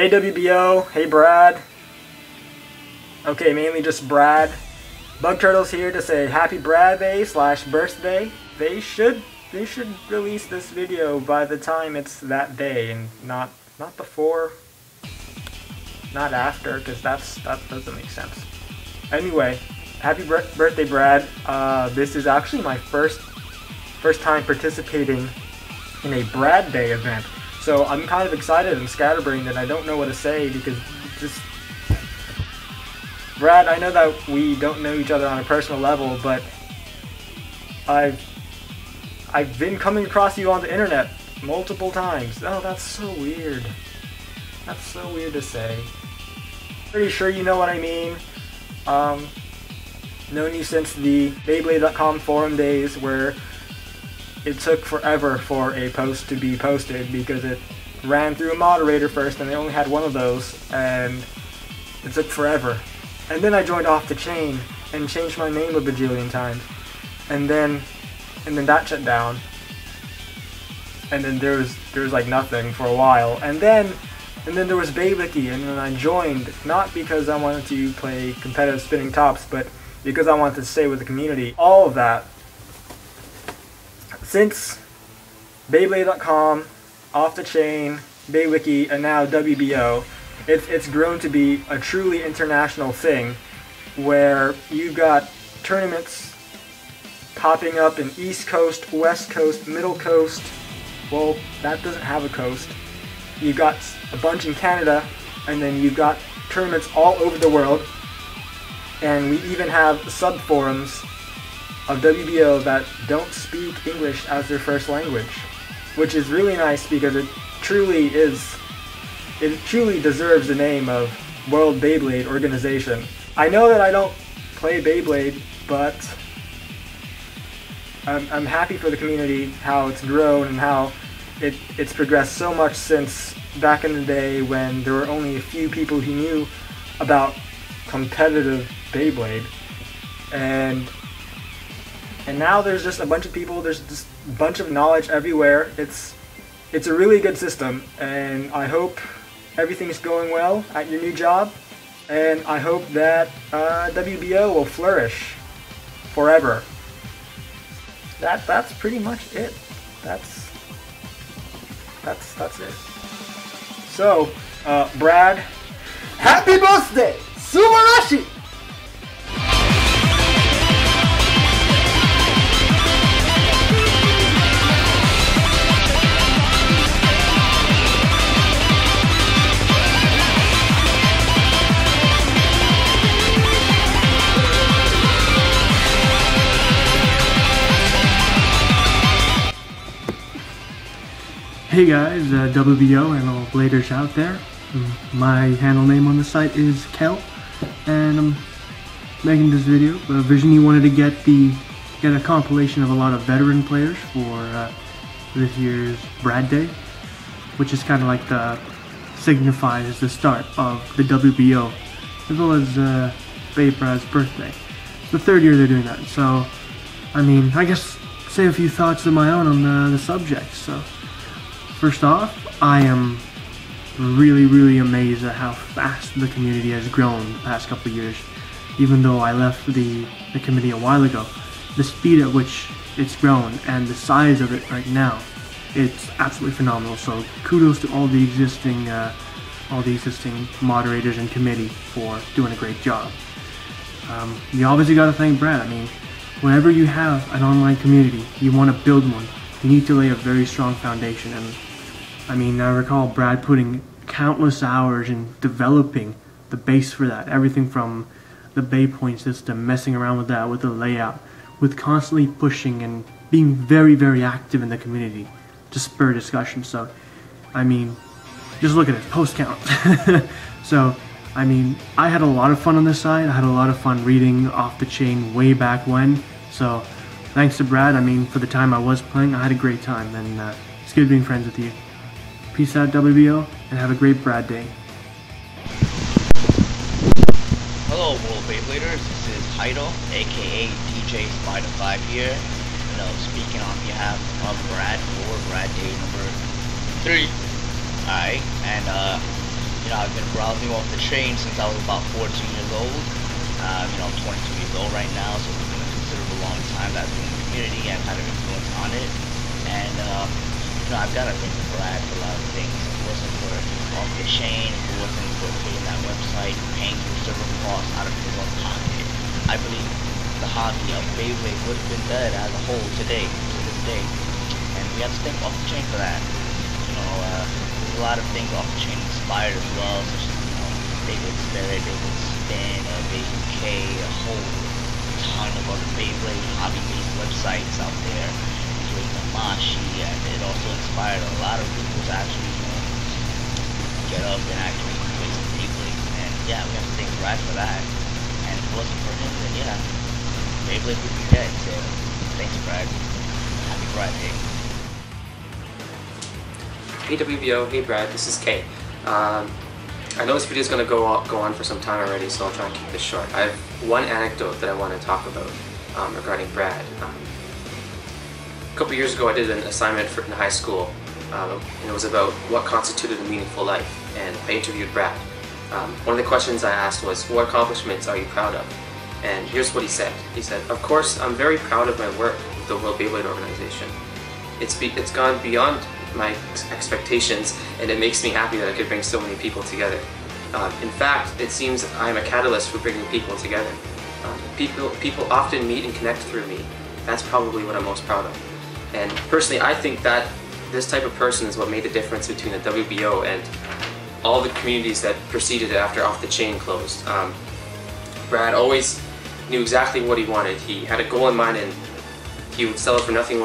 Hey WBO, hey Brad. Okay, mainly just Brad. Bug Turtle's here to say happy Brad Day / birthday. They should release this video by the time it's that day, and not before, not after, because that doesn't make sense. Anyway, happy birthday, Brad. This is actually my first time participating in a Brad Day event. So I'm kind of excited and scatterbrained and I don't know what to say because just... Brad, I know that we don't know each other on a personal level, but I've been coming across you on the internet multiple times. Oh, that's so weird. That's so weird to say. Pretty sure you know what I mean. Known you since the Beyblade.com forum days where it took forever for a post to be posted because it ran through a moderator first and they only had one of those and it took forever. And then I joined Off the Chain and changed my name a bajillion times. And then that shut down. And then there was like nothing for a while. And then there was Beyblade, and then I joined, not because I wanted to play competitive spinning tops, but because I wanted to stay with the community. All of that. Since Beyblade.com, Off the Chain, Baywiki, and now WBO, it's grown to be a truly international thing where you've got tournaments popping up in East Coast, West Coast, Middle Coast. Well, that doesn't have a coast. You've got a bunch in Canada, and then you've got tournaments all over the world. And we even have sub-forums of WBO that don't speak English as their first language, which is really nice because it truly deserves the name of World Beyblade Organization. I know that I don't play Beyblade, but I'm happy for the community, how it's grown and how it's progressed so much since back in the day when there were only a few people who knew about competitive Beyblade. And now there's just a bunch of people, there's just a bunch of knowledge everywhere. It's a really good system, and I hope everything's going well at your new job, and I hope that WBO will flourish forever. That's pretty much it. That's it. So, Brad, happy birthday! Subarashi! Hey guys, WBO and all bladers out there. My handle name on the site is Kel, and I'm making this video. Originally wanted to get a compilation of a lot of veteran players for this year's Brad Day, which is kind of like signifies the start of the WBO, as well as Babe Brad's birthday. It's the third year they're doing that, so I mean, I guess say a few thoughts of my own on the subject. So. First off, I am really amazed at how fast the community has grown the past couple of years. Even though I left the committee a while ago, the speed at which it's grown and the size of it right now, it's absolutely phenomenal. So kudos to all the existing moderators and committee for doing a great job. You obviously got to thank Brad. I mean, whenever you have an online community, you want to build one, you need to lay a very strong foundation. And I mean, I recall Brad putting countless hours in developing the base for that. Everything from the bay point system, messing around with that, with the layout, with constantly pushing and being very active in the community to spur discussion. So, I mean, just look at it, post count. So, I mean, I had a lot of fun on this side. I had a lot of fun reading Off the Chain way back when. So, thanks to Brad, I mean, for the time I was playing, I had a great time, and it's good being friends with you. Peace out, WBO, and have a great Brad Day. Hello, World Beybladers. This is Heidel, aka DJ Spider5 here. Speaking on behalf of Brad for Brad Day number 3. Alright, and I've been browsing off the chain since I was about 14 years old. I'm 22 years old right now, so it's been a considerable long time that I've been in the community and had an influence on it. And I've got to thank Brad for a lot of things. If it wasn't for off the chain, if it wasn't for creating that website, paying for server costs out of his own pocket, I believe the hobby of Beyblade would have been dead as a whole today, to this day. And we have to thank off the chain for that. There's a lot of things off the chain inspired as well, such as Beyblade Spirit, Beyblade Spin, Beyblade K, a whole ton of other Beyblade hobby-based websites out there, including Namashi, and it also inspired a lot of people to actually get up and actually play some Beyblade. And yeah, we have to thank Brad for that. And if it wasn't for him, then yeah, Beyblade would be dead. So thanks, Brad. Happy Friday. Hey WBO, hey Brad, this is Kay. I know this video is going to go on for some time already, so I'll try and keep this short. I have one anecdote that I want to talk about regarding Brad. A couple years ago I did an assignment in high school, and it was about what constituted a meaningful life, and I interviewed Brad. One of the questions I asked was, what accomplishments are you proud of? And here's what he said. He said, of course, I'm very proud of my work with the World Beyblade Organization. It's gone beyond my expectations, and it makes me happy that I could bring so many people together. In fact, it seems I'm a catalyst for bringing people together. People often meet and connect through me. That's probably what I'm most proud of. And personally, I think that this type of person is what made the difference between the WBO and all the communities that preceded it after Off the Chain closed. Brad always knew exactly what he wanted. He had a goal in mind, and he would settle for nothing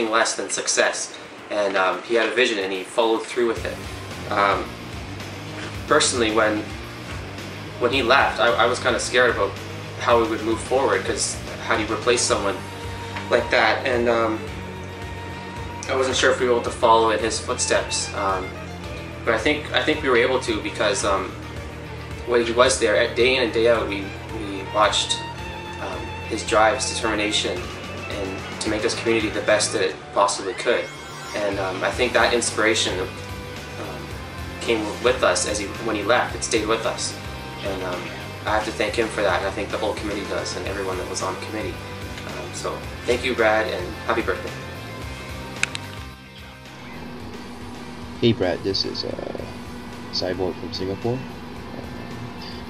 less than success. And he had a vision, and he followed through with it. Personally, when he left, I was kind of scared about how he would move forward, because how do you replace someone like that? And I wasn't sure if we were able to follow in his footsteps. But I think we were able to, because when he was there, day in and day out, we watched his drive, his determination, and to make this community the best that it possibly could. And I think that inspiration came with us when he left. It stayed with us, and I have to thank him for that, and I think the whole committee does, and everyone that was on the committee. So thank you, Brad, and happy birthday. Hey Brad, this is Cyborg from Singapore.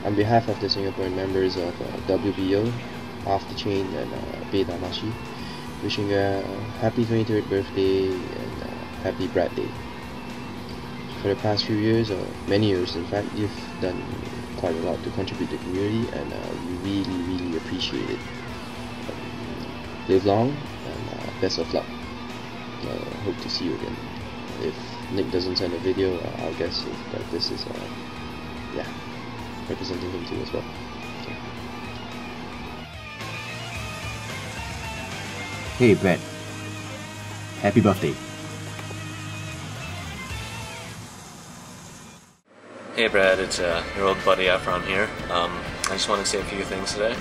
On behalf of the Singaporean members of WBO, Off the Chain, and Beta Mashi, wishing you a happy 23rd birthday and happy Brad Day. For the past few years, or many years in fact, you've done quite a lot to contribute to the community, and we really appreciate it. Live long, and best of luck. Hope to see you again. If Nick doesn't send a video, I'll guess that this is representing him too as well. Okay. Hey Brad, happy birthday. Hey Brad, it's your old buddy Efron here. I just want to say a few things today.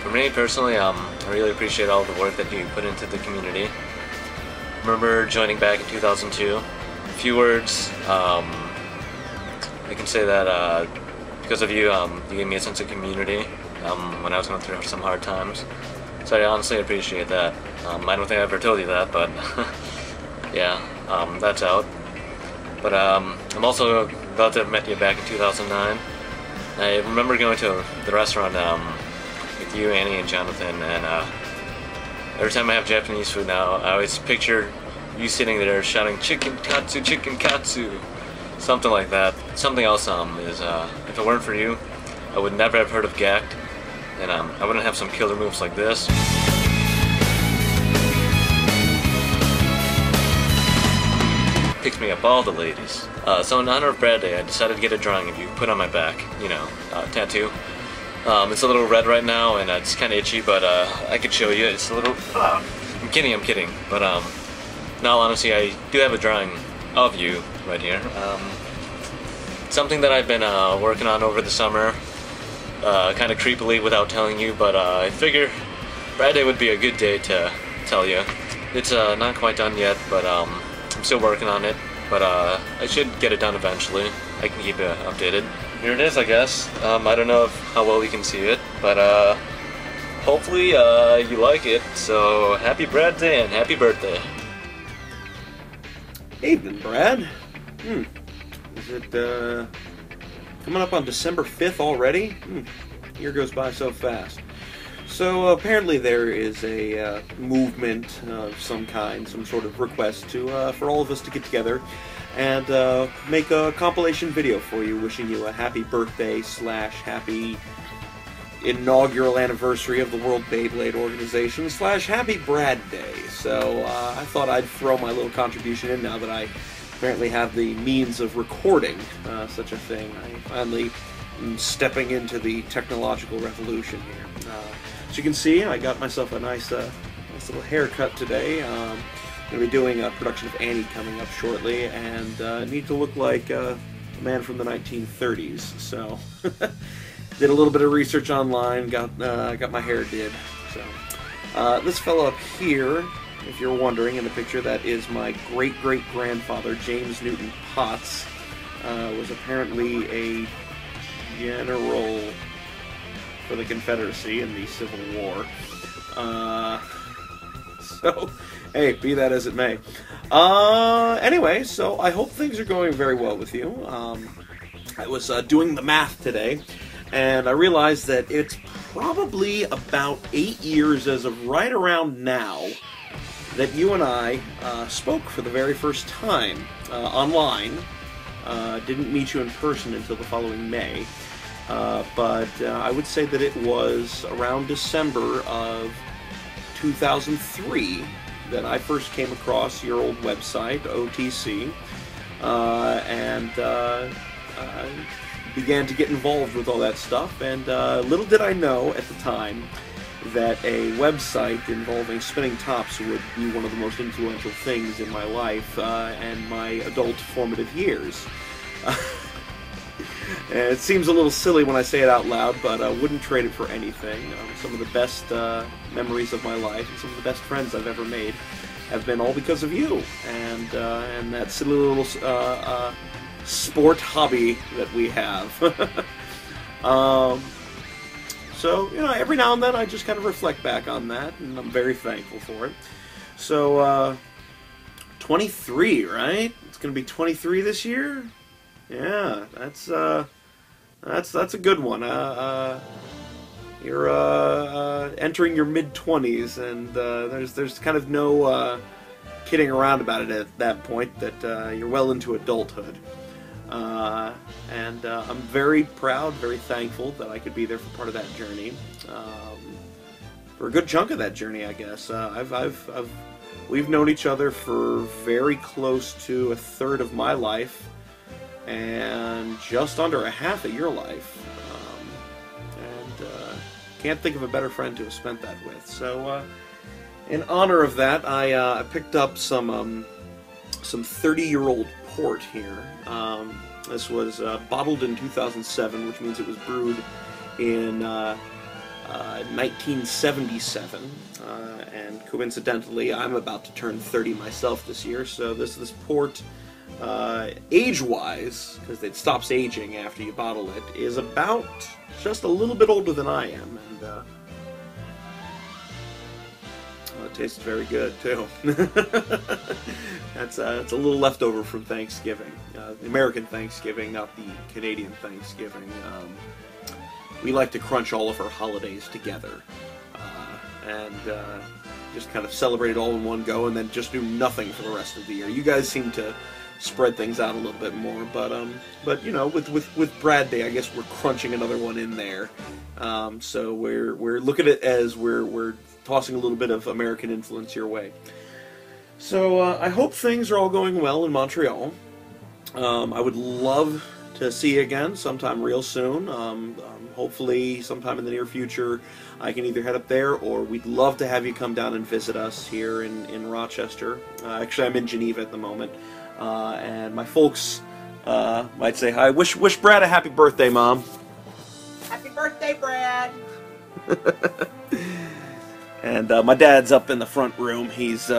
For me personally, I really appreciate all the work that you put into the community. I remember joining back in 2002. A few words, I can say that because of you, you gave me a sense of community when I was going through some hard times. So I honestly appreciate that. I don't think I ever told you that, but yeah, that's out. But I'm also glad to have met you back in 2009. I remember going to the restaurant with you, Annie, and Jonathan, and every time I have Japanese food now, I always picture you sitting there shouting chicken katsu, something like that. Something else is if it weren't for you, I would never have heard of Gact, and I wouldn't have some killer moves like this. Picks me up all the ladies. So in honor of Brad Day, I decided to get a drawing of you put on my back, tattoo. It's a little red right now, and it's kind of itchy, but I could show you. It's a little... I'm kidding. But in all honesty, I do have a drawing of you right here. Something that I've been working on over the summer, kind of creepily without telling you, but I figure Brad Day would be a good day to tell you. It's not quite done yet, but I'm still working on it. but I should get it done eventually. I can keep it updated. Here it is, I guess. I don't know how well you can see it, but hopefully you like it. So happy Brad Day and happy birthday. Evening, Brad. Is it coming up on December 5th already? Year goes by so fast. So apparently there is a movement of some kind, some sort of request to for all of us to get together and make a compilation video for you, wishing you a happy birthday / happy inaugural anniversary of the World Beyblade Organization / happy Brad Day. So I thought I'd throw my little contribution in now that I apparently have the means of recording such a thing. I finally am stepping into the technological revolution here. As you can see, I got myself a nice little haircut today. I'm going to be doing a production of Annie coming up shortly, and need to look like a man from the 1930s. So did a little bit of research online, got my hair did. So this fellow up here, if you're wondering, in the picture, that is my great-great-grandfather, James Newton Potts. Was apparently a general for the Confederacy in the Civil War. So, hey, be that as it may. Anyway, so I hope things are going very well with you. I was doing the math today, and I realized that it's probably about 8 years as of right around now that you and I spoke for the very first time online. Didn't meet you in person until the following May. But I would say that it was around December of 2003 that I first came across your old website, OTC, and began to get involved with all that stuff. And little did I know at the time that a website involving spinning tops would be one of the most influential things in my life and my adult formative years. It seems a little silly when I say it out loud, but I wouldn't trade it for anything. Some of the best memories of my life and some of the best friends I've ever made have been all because of you and that silly little sport hobby that we have. So, you know, every now and then I just kind of reflect back on that, and I'm very thankful for it. So, 23, right? It's going to be 23 this year? Yeah, that's a good one. You're entering your mid-20s, and there's kind of no kidding around about it at that point, that you're well into adulthood. And I'm very proud, very thankful that I could be there for part of that journey. For a good chunk of that journey, I guess. We've known each other for very close to a third of my life, and just under a half of your life. And can't think of a better friend to have spent that with. So, in honor of that, I picked up some 30-year-old port here. This was bottled in 2007, which means it was brewed in 1977. And coincidentally, I'm about to turn 30 myself this year, so this port, age-wise, because it stops aging after you bottle it, is about just a little bit older than I am, and it tastes very good too. It's a little leftover from Thanksgiving, the American Thanksgiving, not the Canadian Thanksgiving. We like to crunch all of our holidays together, and just kind of celebrate it all in one go, and then just do nothing for the rest of the year. You guys seem to spread things out a little bit more, but you know, with Brad Day, I guess we're crunching another one in there. So we're looking at it as we're tossing a little bit of American influence your way. So I hope things are all going well in Montreal. I would love to see you again sometime real soon. Hopefully sometime in the near future I can either head up there, or we'd love to have you come down and visit us here in Rochester. Actually, I'm in Geneva at the moment, and my folks might say hi. Wish Brad a happy birthday, Mom. Happy birthday, Brad. And my dad's up in the front room. He's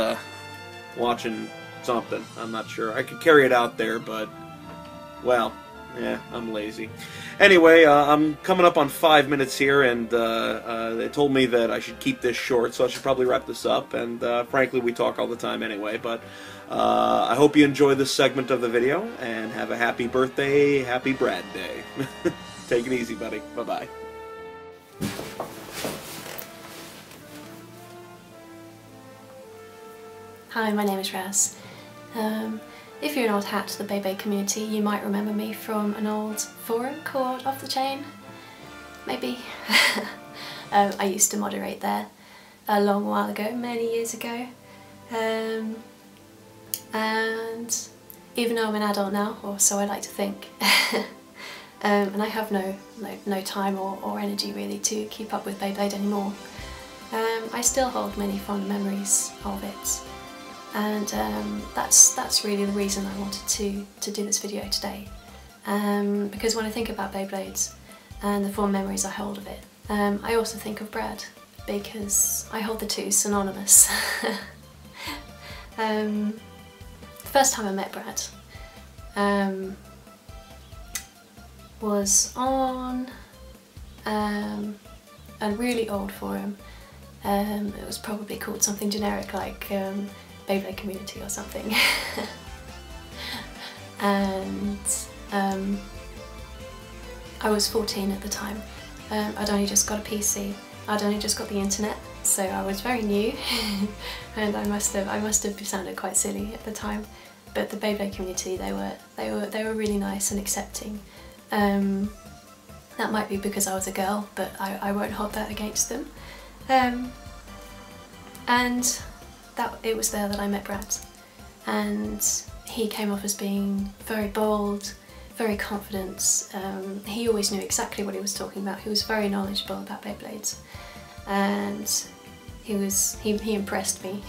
watching something. I'm not sure. I could carry it out there, but, well, yeah, I'm lazy. Anyway, I'm coming up on 5 minutes here, and they told me that I should keep this short, so I should probably wrap this up. And frankly, we talk all the time anyway, but I hope you enjoy this segment of the video, and have a happy birthday, happy Brad Day. Take it easy, buddy. Bye-bye. Hi, my name is Raz. If you're an old hat to the Beyblade community, you might remember me from an old forum called Off the Chain, maybe. I used to moderate there a long while ago, many years ago. And even though I'm an adult now, or so I like to think, and I have no time or energy really to keep up with Beyblade anymore, I still hold many fond memories of it. And that's really the reason I wanted to do this video today. Because when I think about Beyblades and the fond memories I hold of it, I also think of Brad, because I hold the two synonymous. The first time I met Brad was on a really old forum. It was probably called something generic like Beyblade Community or something. And I was 14 at the time. I'd only just got a PC. I'd only just got the internet, so I was very new. And I must have sounded quite silly at the time. But the Beyblade community, they were really nice and accepting. That might be because I was a girl, but I won't hold that against them. And it was there that I met Brad, and he came off as being very bold, very confident. He always knew exactly what he was talking about. He was very knowledgeable about Beyblades, and he impressed me.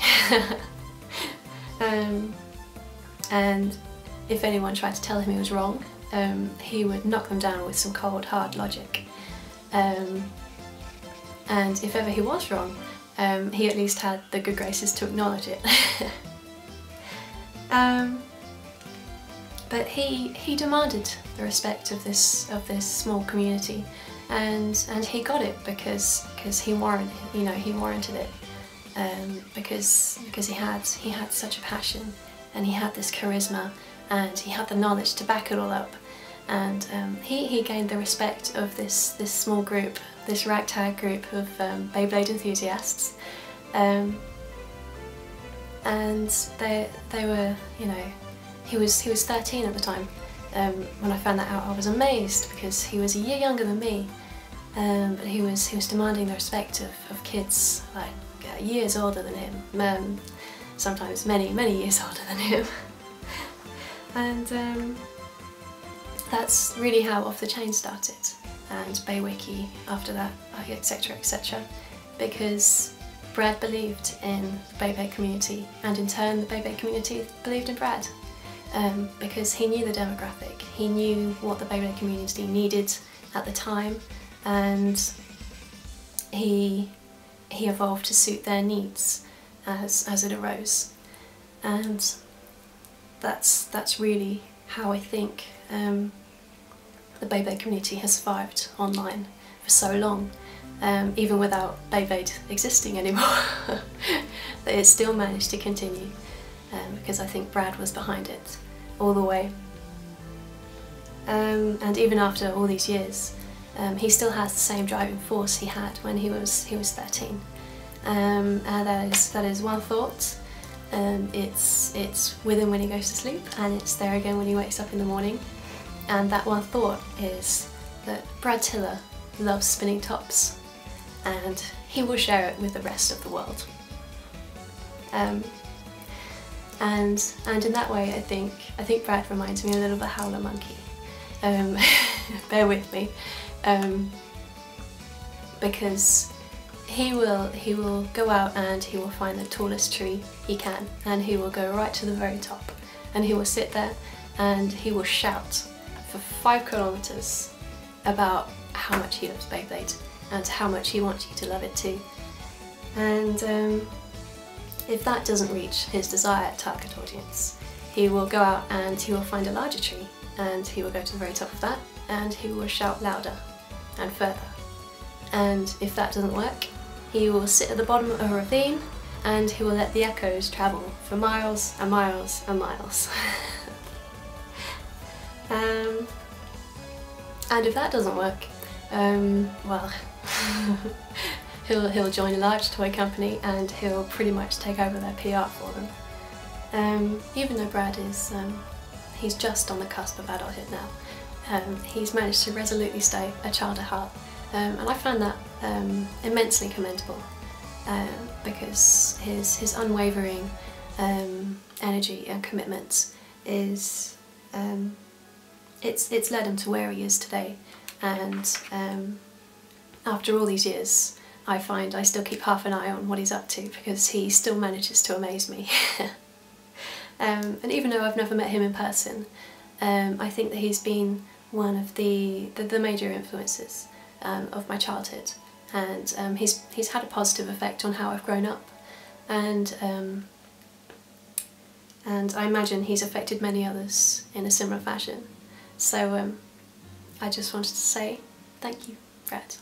And if anyone tried to tell him he was wrong, he would knock them down with some cold, hard logic. And if ever he was wrong, he at least had the good graces to acknowledge it. But he demanded the respect of this small community, and he got it because he warranted it, because he had such a passion, and he had this charisma, and he had the knowledge to back it all up, and he gained the respect of this small group, this ragtag group of Beyblade enthusiasts, and they were, he was 13 at the time. When I found that out, I was amazed, because he was a year younger than me, but he was demanding the respect of kids like years older than him, sometimes many years older than him. And that's really how Off the Chain started, and Baywiki after that, etc, etc, because Brad believed in the Beyblade community, and in turn the Beyblade community believed in Brad, because he knew the demographic, he knew what the Beyblade community needed at the time, and he evolved to suit their needs as it arose. And that's really how I think the Beyblade community has survived online for so long, even without Beyblade existing anymore. It still managed to continue, because I think Brad was behind it all the way. And even after all these years, he still has the same driving force he had when he was 13. And that is one thought. It's with him when he goes to sleep, and it's there again when he wakes up in the morning. And that one thought is that Brad Tiller loves spinning tops, and he will share it with the rest of the world. And in that way, I think Brad reminds me a little of a howler monkey. Bear with me, because he will go out and he will find the tallest tree he can, and he will go right to the very top, and he will sit there and he will shout for 5 kilometers about how much he loves Beyblade and how much he wants you to love it too. And if that doesn't reach his desired target audience, he will go out and he will find a larger tree, and he will go to the very top of that, and he will shout louder and further. And if that doesn't work, he will sit at the bottom of a ravine, and he will let the echoes travel for miles and miles and miles. And if that doesn't work, well, he'll join a large toy company and he'll pretty much take over their PR for them. Even though Brad is, he's just on the cusp of adulthood now, he's managed to resolutely stay a child at heart, and I find that immensely commendable, because his unwavering energy and commitment is it's led him to where he is today. And after all these years, I find I still keep half an eye on what he's up to, because he still manages to amaze me. And even though I've never met him in person, I think that he's been one of the major influences of my childhood, and he's had a positive effect on how I've grown up, and I imagine he's affected many others in a similar fashion. So I just wanted to say thank you, Brad.